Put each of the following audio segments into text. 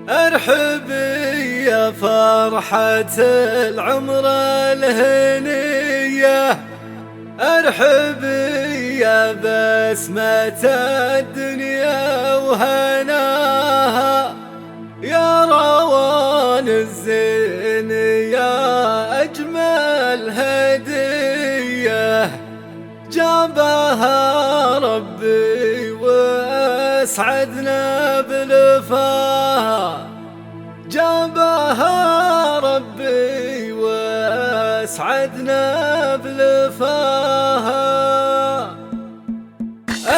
ارحبي يا فرحة العمر الهنية، ارحبي يا بسمة الدنيا وهناها، يا روان الزين يا أجمل هدية جابها ربي واسعدنا بلفاها، جابها ربي واسعدنا بلفاها.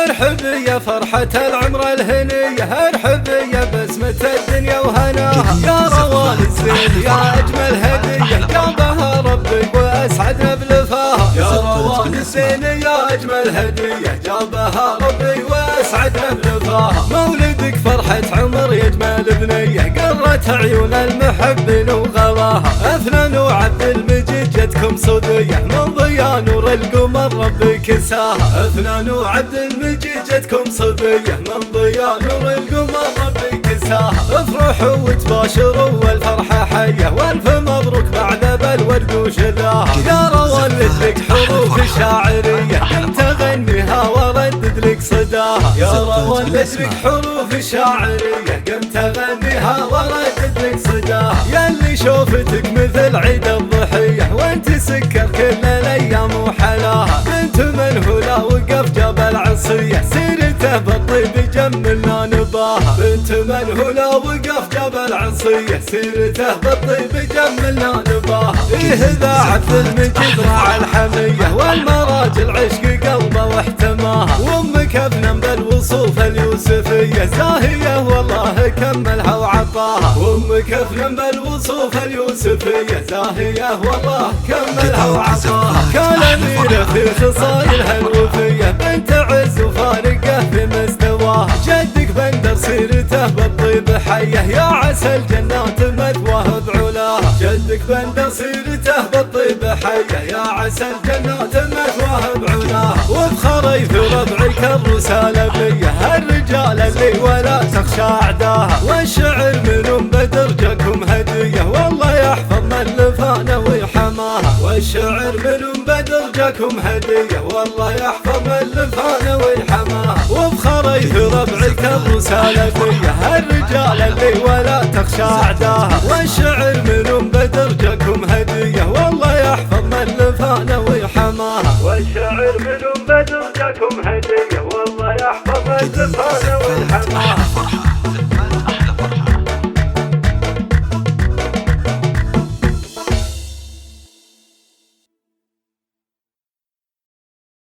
ارحبي يا فرحة العمر الهنية، ارحبي يا بسمة الدنيا وهناها، يا روان الزين يا أجمل هدية جابها ربي واسعدنا بلفاها، يا روان الزين يا أجمل هدية جابها ربي واسعدنا بلفاها. مولدك فرحة عمر يجمل بنية، قرت عيون المحبين وغلاها، أثنى وعبد المجيد جتكم صدية، من ضياء نور القمر ربي كساها، أثنى وعبد المجيد جتكم صدية، من ضياء نور القمر ربي كساها. افرحوا وتباشروا والفرحة حية، والف مبروك بعد بالورد وشذاها، يا روان لك حروف الشاعرية كنت اغنيها واردد لك صداها، يا روان لك حروف الشاعرية كنت اغنيها واردد لك صداها. ياللي شوفتك مثل عيد الضحية وانت سكر كل الايام وحلاها، بنت منهولة وقف جبل عصية سيرته بالطيب جملنا نباها، بنت منهولة وقف جبل عصية سيرته بالطيب جملنا نباها. إيه ذا عبد المجيد راعى الحمية والمراجل عشق قلبه واحتماها، وامك ابنا بالوصوف اليوسفية زاهية والله كملها وعطاها، وامك ابنا بالوصوف اليوسفية زاهية والله كملها وعطاها. كان أميرة في خصايلها الوفية بنت عز وفارقة في مستواها، جدك بندر سيرته بالطيب حيه يا عسى الجنات مثواه بعلاها، جدك بندر سيرته بالطيب حيه يا عسى الجنات مثواه بعلاها. وبخري في ربعك الرسالة بيه الرجال اللي ولا تخشى اعداها، والشعر من بدرجكم هدية والله يحفظ من لفانا ويحماها، والشعر من بدرجكم هدية والله يحفظ من لفانا ويحماها. وبخري في ربعك الرسالة بيه الرجال اللي ولا تخشى اعداها، والشعر من بدرجكم هدية والله يحفظ من لفانا ويحماها، والشعر من بدرجكم هدية والله يحفظ من لفانا ويحماها.